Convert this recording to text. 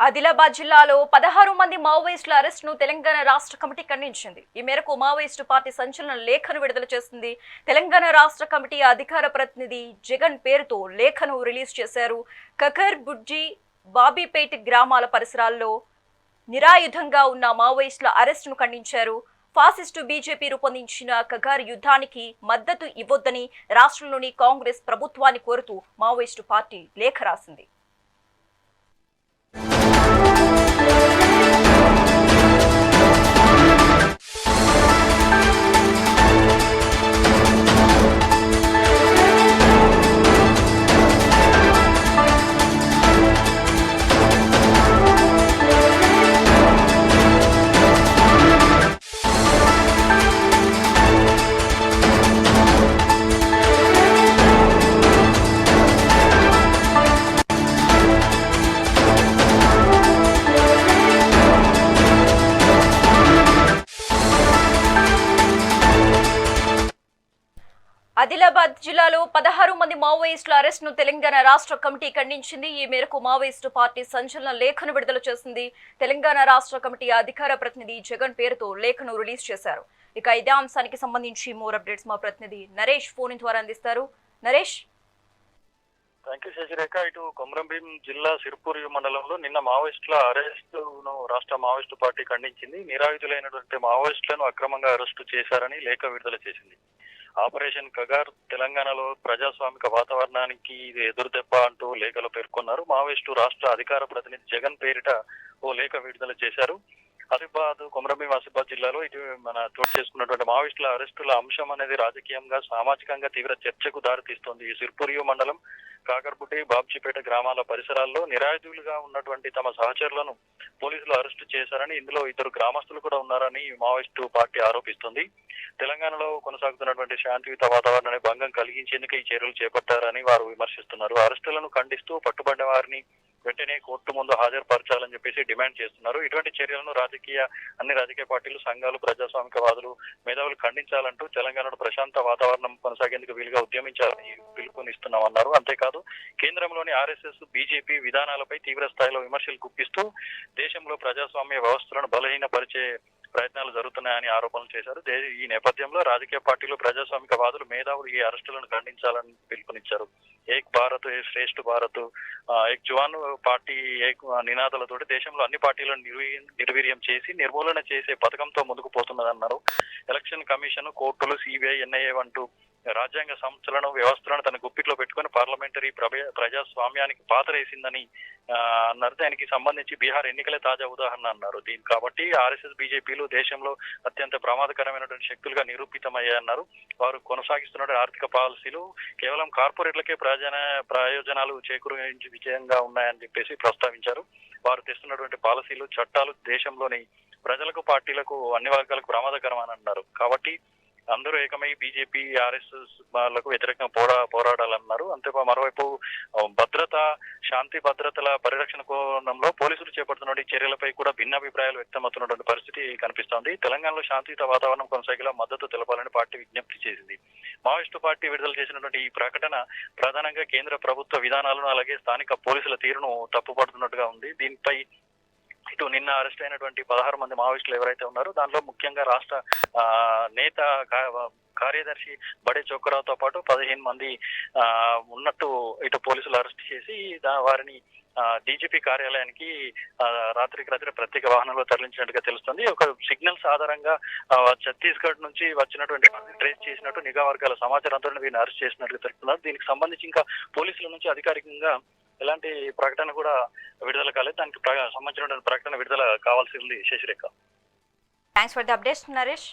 ఆదిలాబాద్ జిల్లాలో 16 మంది మావోయిస్టుల అరెస్టును తెలంగాణ రాష్ట్ర కమిటీ ఖండించింది. ఈ మేరకు మావోయిస్టు పార్టీ సంచలన లేఖను విడుదల చేసింది. తెలంగాణ రాష్ట్ర కమిటీ అధికార ప్రతినిధి జగన్ పేరుతో లేఖను రిలీజ్ చేశారు. కకర్ బుడ్జి బాబీపేట్ గ్రామాల పరిసరాల్లో నిరాయుధంగా ఉన్న మావోయిస్టుల అరెస్టును ఖండించారు. ఫాసిస్టు బీజేపీ రూపొందించిన కగార్ యుద్ధానికి మద్దతు ఇవ్వొద్దని రాష్ట్రంలోని కాంగ్రెస్ ప్రభుత్వాన్ని కోరుతూ మావోయిస్టు పార్టీ లేఖ రాసింది. ఆదిలాబాద్ జిల్లాలో 16 మంది మావోయిస్టుల అరెస్టును తెలంగాణ రాష్ట్ర కమిటీ ఖండించింది. ఈ మేరకు మావోయిస్టు పార్టీ సంచలన లేఖను విడుదల చేసింది. తెలంగాణ రాష్ట్ర కమిటీ అధికార ప్రతినిధి జగన్ పేరుతో లేఖను రిలీజ్ చేశారు. ఇక ఇదే అంశానికి సంబంధించి మోర్ అప్డేట్స్ మా ప్రతినిధి నరేష్ ఫోన్ ద్వారా అందిస్తారు. నరేష్. Thank you Sasirekha. ఇటు కొమరంభీం జిల్లా సిర్పూర్ మండలంలో నిన్న మావోయిస్టుల అరెస్టును రాష్ట్ర మావోయిస్టు పార్టీ ఖండించింది. నిరాయుధులైనటువంటి మావోయిస్టులను అక్రమంగా అరెస్టు చేశారని లేఖ విడుదల చేసింది. ఆపరేషన్ కగార్ తెలంగాణలో ప్రజాస్వామిక వాతావరణానికి ఇది ఎదురుదెబ్బ అంటూ లేఖలో పేర్కొన్నారు. మావోయిస్టు రాష్ట్ర అధికార ప్రతినిధి జగన్ పేరిట ఓ లేఖ విడుదల చేశారు. కొమరంభీం ఆసిఫాబాద్ జిల్లాలో ఇటు చోటు చేసుకున్నటువంటి మావోయిస్టుల అరెస్టుల అంశం అనేది రాజకీయంగా సామాజికంగా తీవ్ర చర్చకు దారితీస్తోంది. ఈ సిర్పూరియు మండలం కాకర్బుడ్డి బాబ్జీపేట గ్రామాల పరిసరాల్లో నిరాయుధులుగా ఉన్నటువంటి తమ సహచరులను పోలీసులు అరెస్టు చేశారని, ఇందులో ఇద్దరు గ్రామస్తులు కూడా ఉన్నారని మావోయిస్టు పార్టీ ఆరోపిస్తుంది. తెలంగాణలో కొనసాగుతున్నటువంటి శాంతియుత వాతావరణాన్ని భంగం కలిగించేందుకు ఈ చర్యలు చేపట్టారని వారు విమర్శిస్తున్నారు. అరెస్టులను ఖండిస్తూ పట్టుబడిన వారిని వెంటనే కోర్టు ముందు హాజరుపరచాలని చెప్పేసి డిమాండ్ చేస్తున్నారు. ఇటువంటి చర్యలను అన్ని రాజకీయ పార్టీలు, సంఘాలు, ప్రజాస్వామికవాదులు, మేధావులు ఖండించాలంటూ తెలంగాణలో ప్రశాంత వాతావరణం కొనసాగేందుకు వీలుగా ఉద్యమించాలని పిలుపునిస్తున్నామన్నారు. అంతేకాదు కేంద్రంలోని ఆర్ఎస్ఎస్, బీజేపీ విధానాలపై తీవ్ర స్థాయిలో విమర్శలు గుప్పిస్తూ దేశంలో ప్రజాస్వామ్య వ్యవస్థలను బలహీనపరిచే ప్రయత్నాలు జరుగుతున్నాయని ఆరోపణలు చేశారు. ఈ నేపథ్యంలో రాజకీయ పార్టీలు, ప్రజాస్వామికవాదులు, మేధావులు ఈ అరెస్టులను ఖండించాలని పిలుపునిచ్చారు. ఏక్ భారత్, శ్రేష్ఠ భారత్, ఏక్ జవాన్ పార్టీ ఏక్ నినాదాలతోటి దేశంలో అన్ని పార్టీలను నిర్వీర్యం చేసి నిర్మూలన చేసే పథకంతో ముందుకు పోతున్నదన్నారు. ఎలక్షన్ కమిషన్, కోర్టులు, సిబిఐ, ఎన్ఐఏ వంటూ రాజ్యాంగ సంస్థలను, వ్యవస్థలను తన గుప్పిట్లో పెట్టుకుని పార్లమెంటరీ ప్రజాస్వామ్యానికి పాతరేసిందని అన్నారు. దానికి సంబంధించి బీహార్ ఎన్నికలే తాజా ఉదాహరణ అన్నారు. కాబట్టి ఆర్ఎస్ఎస్, బీజేపీలు దేశంలో అత్యంత ప్రమాదకరమైనటువంటి శక్తులుగా నిరూపితమయ్యాయన్నారు. వారు కొనసాగిస్తున్న ఆర్థిక పాలసీలు కేవలం కార్పొరేట్లకే ప్రయోజనాలు చేకూర్చే విజయంగా ఉన్నాయని చెప్పేసి ప్రస్తావించారు. వారు తెస్తున్నటువంటి పాలసీలు, చట్టాలు దేశంలోని ప్రజలకు, పార్టీలకు, అన్ని వర్గాలకు ప్రమాదకరం అని అన్నారు. కాబట్టి అందరూ ఏకమై బీజేపీ, ఆర్ఎస్ఎస్ వాళ్ళకు వ్యతిరేకంగా పోరాడాలన్నారు. అంతే మరోవైపు శాంతి భద్రతల పరిరక్షణ కోణంలో పోలీసులు చేపడుతున్న చర్యలపై కూడా భిన్నాభిప్రాయాలు వ్యక్తమవుతున్నటువంటి పరిస్థితి కనిపిస్తోంది. తెలంగాణలో శాంతియుత వాతావరణం కొనసాగేలా మద్దతు తెలపాలని పార్టీ విజ్ఞప్తి చేసింది. మావోయిస్టు పార్టీ విడుదల చేసినటువంటి ఈ ప్రకటన ప్రధానంగా కేంద్ర ప్రభుత్వ విధానాలను, అలాగే స్థానిక పోలీసుల తీరును తప్పుపడుతున్నట్టుగా ఉంది. దీనిపై ఇటు నిన్న అరెస్ట్ అయినటువంటి 16 మంది మావోయిస్టులు ఎవరైతే ఉన్నారో దానిలో ముఖ్యంగా రాష్ట్ర నేత కార్యదర్శి బడే చోక్కరావుతో పాటు 15 మంది ఉన్నట్టు ఇటు పోలీసులు అరెస్ట్ చేసి వారిని డీజీపీ కార్యాలయానికి రాత్రికి రాత్రి ప్రత్యేక వాహనంలో తరలించినట్టుగా తెలుస్తుంది. ఒక సిగ్నల్స్ ఆధారంగా ఛత్తీస్గఢ్ నుంచి వచ్చినటువంటి ట్రేస్ చేసినట్టు నిఘా వర్గాల సమాచారంతో వీరిని అరెస్ట్ చేసినట్టుగా తెలుస్తున్నారు. దీనికి సంబంధించి ఇంకా పోలీసుల నుంచి అధికారికంగా ఎలాంటి ప్రకటన కూడా విడుదల కాలేదు. దానికి సంబంధించిన ప్రకటన విడుదల కావాల్సి ఉంది. Shashirekha. Thanks for the updates Naresh.